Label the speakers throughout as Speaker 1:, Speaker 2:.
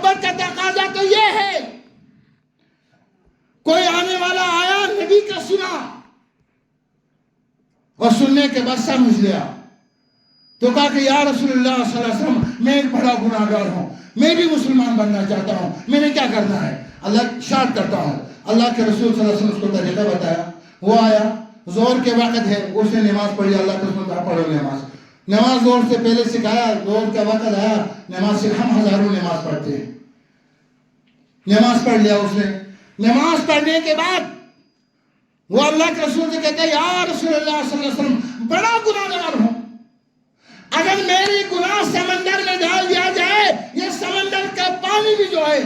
Speaker 1: محبت کا تقاضا تو یہ ہے، کوئی آنے والا آیا، نبی کا سنا اور سننے کے بعد سمجھ لیا تو کہا کہ یا رسول اللہ صلی اللہ علیہ وسلم میں ایک بڑا گناہگار ہوں، میں بھی مسلمان بننا چاہتا ہوں، میں نے کیا کرنا ہے؟ اللہ ارشاد کرتا ہوں، اللہ کے رسول صلی اللہ علیہ وسلم اس کو طریقہ بتایا۔ وہ آیا، زور کے وقت ہے، اس نے نماز پڑھی، اللہ کے رسول کہا پڑھو نماز زور سے پہلے سکھایا، زور کا وقت آیا نماز سے، ہم ہزاروں نماز پڑھتے ہیں، نماز پڑھ لیا اس نے۔ نماز پڑھنے کے بعد وہ اللہ کے رسول سے کہتا ہے یا رسول اللہ صلی اللہ علیہ وسلم بڑا گناہگار ہوں، اگر میری گناہ سمندر میں ڈال دیا جائے، یہ سمندر کا پانی بھی جو ہے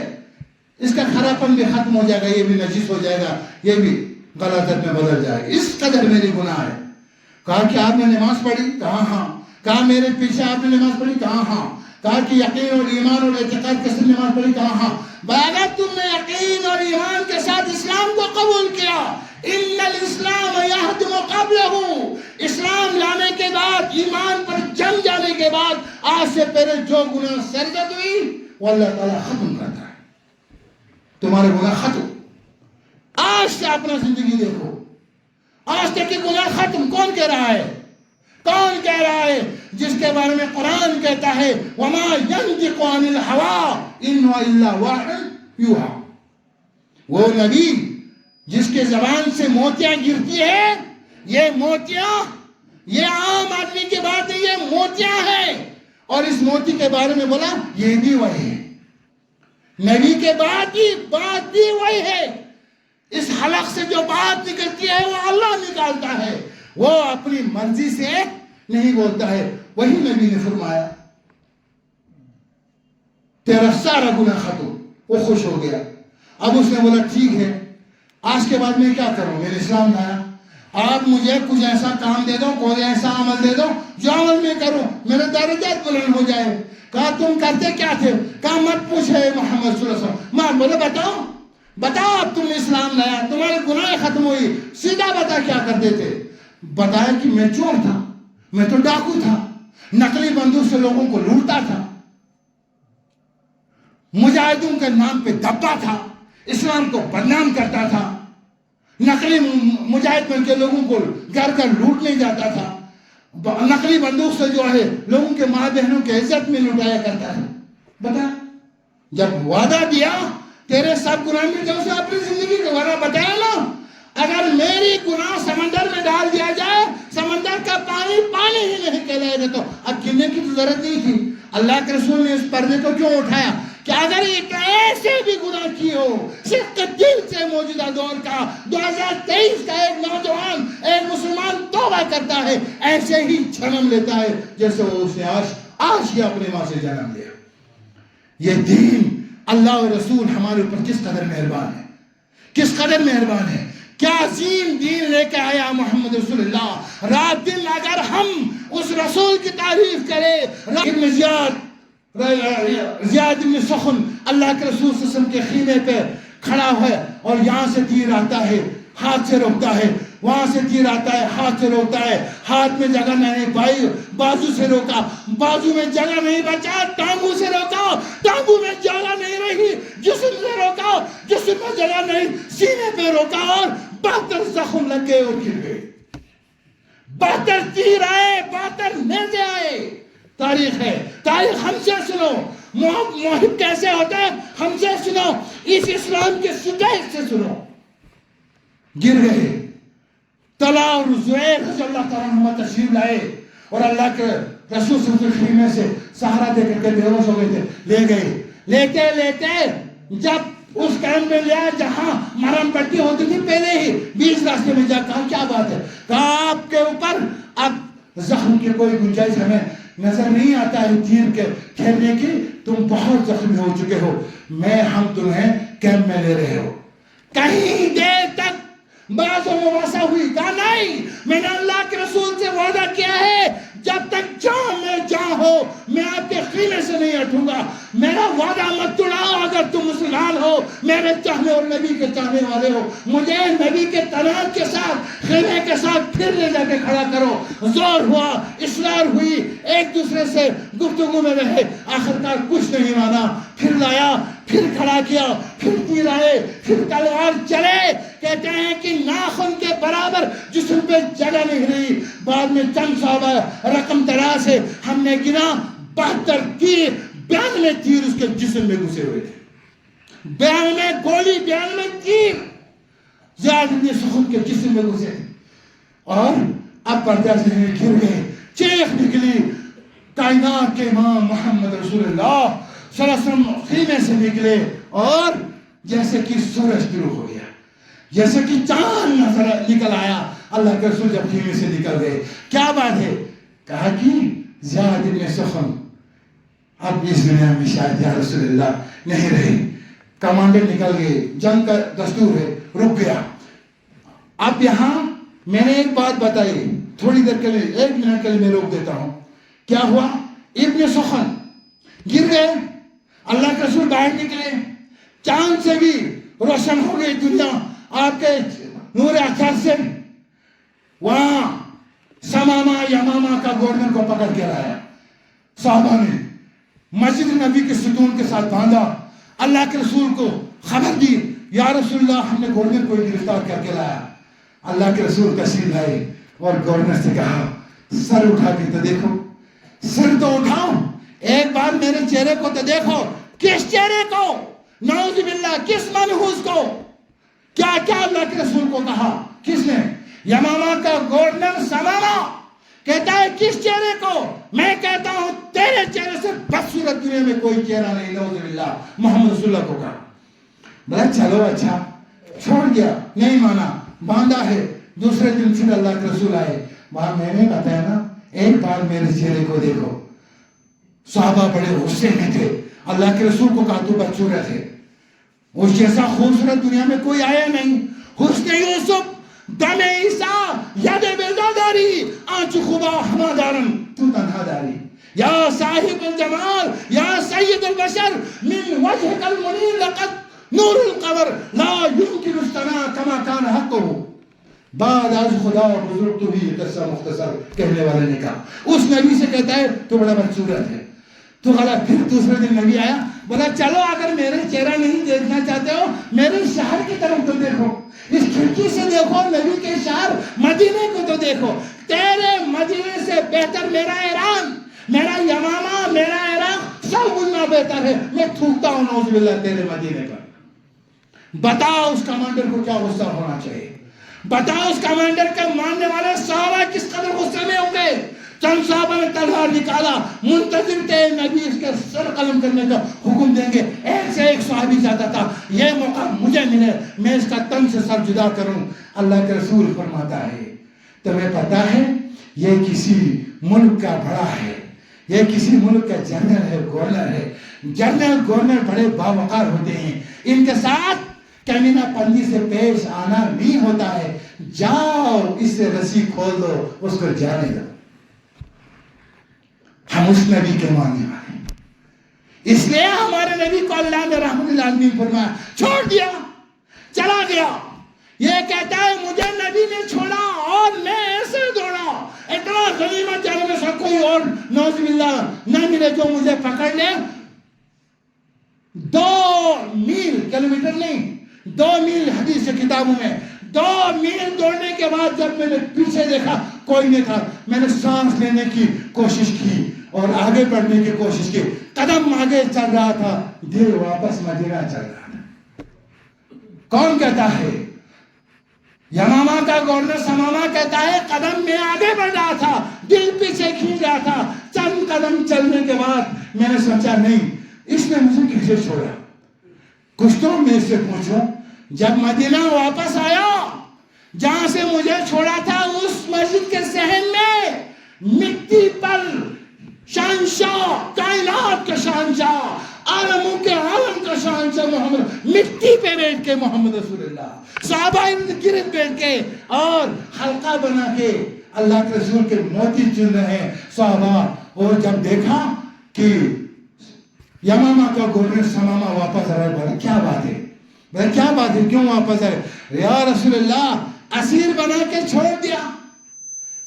Speaker 1: اس کا کھراپن بھی ختم ہو جائے گا، یہ بھی نجس ہو جائے گا، یہ بھی غلطت میں بدل جائے گا، اس قدر میری گناہ ہے۔ کہا کہ آپ نے نماز پڑھی؟ کہا ہاں۔ کہا میرے پیچھے آپ نے نماز پڑھی؟ کہا ہاں۔ کہا کہ یقین اور ایمان اور اعتقاد کے ساتھ نماز پڑھی؟ کہا ہاں۔ اگر تم نے یقین اور ایمان کے ساتھ اسلام کو قبول کیا، ان الاسلام یہدم قبلہ، اسلام لانے کے بعد، ایمان پر جم جانے کے بعد، آج سے پہلے جو گناہ سرزد ہوئی وہ اللہ تعالیٰ ختم کرتا ہے، تمہارے گناہ ختم۔ آج سے اپنا زندگی دیکھو، آج تک کی گناہ ختم۔ کون کہہ رہا ہے؟ کون کہہ رہا ہے؟ جس کے بارے میں قرآن کہتا ہے وَمَا يَنْطِقُ عَنِ الْهَوَىٰ إِنْ هُوَ إِلَّا وَحْيٌ يُوحَىٰ، وہ نبی جس کے زبان سے موتیاں گرتی ہیں، یہ موتیاں، یہ عام آدمی کی بات نہیں، یہ موتیاں ہیں، اور اس موتی کے بارے میں بولا یہ بھی وہی ہے، نبی کے بعد بھی بات بھی وہی ہے۔ اس حلق سے جو بات نکلتی ہے وہ اللہ نکالتا ہے، وہ اپنی مرضی سے نہیں بولتا ہے۔ وہی نبی نے فرمایا تیرا سارا گناہ ختم، وہ خوش ہو گیا۔ اب اس نے بولا ٹھیک ہے، آج کے بعد میں کیا کروں؟ میں نے اسلام لایا، آپ مجھے کچھ ایسا کام دے دو، کوئی ایسا عمل دے دو جو عمل میں کروں میرے درجات بلند ہو جائے۔ کہا تم کرتے کیا تھے؟ کہا مت پوچھے محمد صلی اللہ علیہ وسلم۔ میں بولے بتاؤ اب تم نے اسلام لایا، تمہارے گناہ ختم ہوئی، سیدھا بتا کیا کرتے تھے؟ بتایا کہ میں چور تھا، میں تو ڈاکو تھا، نقلی بندوق سے لوگوں کو لوٹتا تھا، مجاہدوں کے نام پہ دبا تھا، اسلام کو بدنام کرتا تھا، نقلی مجاہد بن کے لوگوں کو گھر گھر لوٹنے جاتا تھا، نقلی بندوق سے جو ہے لوگوں کے ماں بہنوں کے عزت میں لوٹایا کرتا تھا۔ بتا، جب وعدہ دیا تیرے سب گناہ میں جو سے اپنی زندگی کا وعدہ بتایا نا، اگر میری گناہ سمندر میں ڈال دیا جائے، سمندر کا پانی پانی ہی نہیں کہلائے گا، تو اب گننے کی تو ضرورت نہیں تھی۔ اللہ کے رسول نے اس پردے کو کیوں اٹھایا کہ اگر ایک ایسے بھی گناہ کیے ہو، صرف دل سے موجودہ دور کا 2023 کا ایک نوجوان، ایک مسلمان توبہ کرتا ہے، ایسے ہی جنم لیتا ہے جیسے وہ اس نے آج ہی اپنے ماں سے جنم لیا۔ یہ دین، اللہ اور رسول ہمارے اوپر کس قدر مہربان ہے، کس قدر مہربان ہے، کیا عظیم دین لے کے آیا محمد رسول اللہ۔ رات دن اگر ہم اس رسول کی تعریف کریں، زیاد بن سخن اللہ کے رسول صلی اللہ علیہ وسلم کے خیمے پہ کھڑا ہے اور یہاں سے تیر آتا ہے، ہاتھ سے روکتا ہے، وہاں سے تیر آتا ہے، ہاتھ سے روکتا ہے، ہاتھ میں جگہ نہیں پائی، بازو سے روکا، بازو میں جگہ نہیں بچا، ٹانگوں سے روکا، ٹانگوں میں جگہ نہیں رہی، جسم سے روکا، جسم میں جگہ نہیں، سینے پہ روکا، اور 72 زخم لگ گئے اور گر گئے، 72 تیر آئے، 72 نیزے آئے۔ تاریخ ہے، تاریخ ہم سے سنو، محب کیسے ہوتا ہے ہم سے سنو، اس اسلام کے سٹیج سے سنو۔ گر گئے، طلحہ اور زبیر رضی اللہ تعالیٰ عنہما تشریف لائے اور اللہ کے رسول صلی اللہ علیہ وسلم خیمے سے سہارا دے کر کے بے ہوش ہو گئے تھے، لے گئے، لیتے لیتے جب اس کام میں لیا جہاں مرم پٹی ہوتی تھی پہلے ہی، 20 راستے میں جا کہا کیا بات ہے؟ کہا آپ کے اوپر اب زخم کی کوئی گنجائش ہمیں نظر نہیں آتا ہے تیر کے کھیلنے کی، تم بہت زخمی ہو چکے ہو، ہم تمہیں کیمپ میں لے رہے ہو۔ کہیں دیر تک بعض مباحثہ ہوئی، کہا نہیں، میں نے اللہ کے رسول سے وعدہ کیا ہے جب تک جان میں جان ہو میں آپ کے خیمے سے نہیں ہٹوں گا، میرا وعدہ مت توڑاؤ، اگر تم مسلمان ہو، میرے چاہنے اور نبی کے چاہنے والے ہو، مجھے نبی کے تنان کے ساتھ خیمے کے ساتھ پھر لے جا کے کھڑا کرو۔ زور ہوا، اصرار ہوئی، ایک دوسرے سے گفتگو میں رہے، آخرکار کچھ نہیں مانا، پھر لایا، پھر کھڑا کیا، پھر تیر آئے، پھر تلوار چلے. کہتے ہیں کہ ناخن کے برابر جسم پہ جگہ نہیں رہی. بعد میں چند صحابہ رقم تراز ہے، ہم نے گنا 72 تیر، 92 تیر اس کے جسم میں گھسے ہوئے تھے. 92 گولی، 92 تیر زیاد بن سخن کے جسم میں گھسے تھے. اور اب پردہ سے گر گئے، چیخ نکلی. کائنات کے امام محمد رسول اللہ صلی اللہ علیہ وسلم خیمے سے نکلے اور جیسے کہ سورج طلوع ہو گیا، جیسے کہ چاند نکل آیا. اللہ کے رسول جب خیمے سے نکل گئے، کیا بات ہے؟ کہا کہ زیاد بن سخن اب اس دنیا میں شاید یا رسول اللہ نہیں رہے. کمانڈر نکل گئے، جنگ کا دستور ہے، رک گیا. اب یہاں میں نے ایک بات بتائی، تھوڑی دیر کے لیے 1 منٹ کے لیے میں روک دیتا ہوں. کیا ہوا؟ ابن سخن گر گئے، اللہ کے رسول باہر نکلے، چاند سے بھی روشن ہو گئی دنیا آپ کے نور اختر سے. وہاں سمامہ یمامہ کا گورنر کو پکڑ کے لایا. صحابہ نے مسجد نبی کے ستون کے ساتھ باندھا، اللہ کے رسول کو خبر دی، یا رسول اللہ ہم نے گورنر کو گرفتار کر کے لایا. اللہ کے رسول تشریف لائے اور گورنر سے کہا سر اٹھا کے تو دیکھو، سر تو اٹھاؤ، ایک بار میرے چہرے کو تو دیکھو. کس چہرے کو؟ نعوذ باللہ، کس منحوس کو؟ کیا کیا اللہ کے رسول کو کہا؟ کس نے؟ یمامہ کا گورنر سمامہ کہتا ہے کس چہرے کو؟ میں کہتا ہوں تیرے چہرے سے بدصورت دنیا میں کوئی چہرہ نہیں. نعوذ باللہ، محمد رسول اللہ کو کہا. بلا چلو اچھا، چھوڑ دیا، نہیں مانا، باندھا ہے. دوسرے دن پھر اللہ کے رسول آئے. وہاں میں نے بتایا نا، ایک بار میرے چہرے کو دیکھو. صحابہ بڑے غصے میں تھے، اللہ کے رسول کو کہا تو بدصورت ہے، اس جیسا خوبصورت دنیا میں کوئی آیا نہیں. حسن یوسف، دم عیسیٰ، ید بیضا داری، آنچ خوبا ہما دارن تو تنہا داری. یا صاحب الجمال، یا سید البشر، من وجہک المنیر لقد نور القمر لا یمکن استنا کما کان حقہ. بعد از خدا بزرگ تو بھی قصہ مختصر کہنے والے نے کہا. اس نبی سے کہتا ہے تو بڑا بدصورت ہے، تو غلط. پھر دوسرے دن نبی آیا، بولا چلو اگر میرے چہرہ نہیں دیکھنا چاہتے ہو میرے شہر کی طرف تو دیکھو، اس کھڑکی سے دیکھو، نبی کے شہر مدینے کو تو دیکھو. تیرے مدینے سے بہتر میرا ایران، میرا یمامہ، میرا عراق سب گنا بہتر ہے. میں تھوکتا ہوں نعوذ باللہ تیرے مدینے پر. بتا اس کمانڈر کو کیا غصہ ہونا چاہیے، بتا اس کمانڈر کے ماننے والے صحابہ کس قدر غصے میں ہوں گے. چند صحابہ نے تلوار نکالا، منتظر تھے نبی اس کے سر قلم کرنے کا حکم دیں گے. ایک سے ایک صحابی چاہتا تھا یہ موقع مجھے ملے، میں اس کا تن سے سر جدا کروں. اللہ کے رسول فرماتا ہے تمہیں پتا ہے یہ کسی ملک کا بڑا ہے، یہ کسی ملک کا جنرل ہے، گورنر ہے. جنرل گورنر بڑے باوقار ہوتے ہیں، ان کے ساتھ کمینہ پندی سے پیش آنا نہیں ہوتا ہے. جاؤ اس سے رسی کھول دو، اس کو جانے دو. ہم اس نبی کے ماننے والے ہیں، اس لیے ہمارے نبی کو اللہ نے رحمت للعالمین فرمایا، چھوڑ دیا، چلا گیا. یہ کہتا ہے مجھے نبی نے چھوڑا اور میں ایسے دوڑا، اتنا غنیمت جانے میں سے کوئی اور نعوذ باللہ نہ ملے جو مجھے پکڑ لے. 2 میل، کلومیٹر نہیں، 2 میل حدیث کتابوں میں 2 میل دوڑنے کے بعد جب میں نے پیچھے دیکھا کوئی نہیں تھا، میں نے سانس لینے کی کوشش کی اور آگے بڑھنے کی کوشش کی. قدم آگے چل رہا تھا، دل واپس مدینہ چل رہا تھا. کون کہتا ہے؟ یمامہ کا گورنر سمامہ کہتا ہے قدم میں آگے بڑھ رہا تھا، دل پیچھے کھینچ رہا تھا. چند قدم چلنے کے بعد میں نے سوچا نہیں اس نے مجھے کیسے چھوڑا. کچھ تو میں سے پوچھو. جب مدینہ واپس آیا جہاں سے مجھے چھوڑا تھا، اس مسجد کے صحن میں مٹی پر شہنشاہ، کائنات کا شہنشاہ، عالموں کے عالم کا شہنشاہ محمد مٹی پہ بیٹھ کے محمد رسول اللہ، صحابہ ارد گرد بیٹھ کے اور حلقہ بنا کے اللہ کے رسول کے موتی چن رہے ہیں صحابہ. اور جب دیکھا کہ یمامہ کا گورنر سمامہ واپس آ رہا ہے، کیا بات ہے بھائی، کیا بات ہے، کیوں واپس آئے؟ یا رسول اللہ اسیر بنا کے چھوڑ دیا،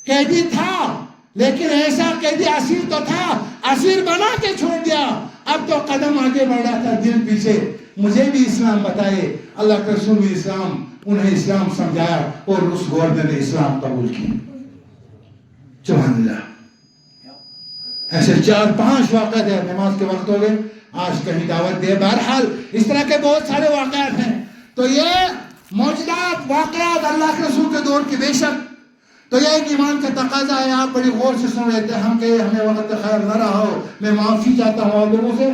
Speaker 1: قیدی تھا لیکن ایسا قیدی اسیر تو تھا، اسیر بنا کے چھوڑ دیا. اب تو قدم آگے بڑھ رہا تھا، دل پیچھے. مجھے بھی اسلام بتائے. اللہ کے رسول بھی انہیں اسلام سمجھایا اور اس گورنر نے اسلام قبول کی. سبحان اللہ. ایسے 4-5 واقعات ہیں. نماز کے وقت ہو گئے، آج کہیں دعوت دے. بہرحال اس طرح کے بہت سارے واقعات ہیں. تو یہ معجزات واقعات اللہ کے رسول کے دور کی بے شک. تو یہ ایک ایمان کا تقاضا ہے. آپ بڑی غور سے سن رہے تھے. ہمیں وقت خیر نہ رہا ہو، میں معافی چاہتا ہوں آپ لوگوں سے.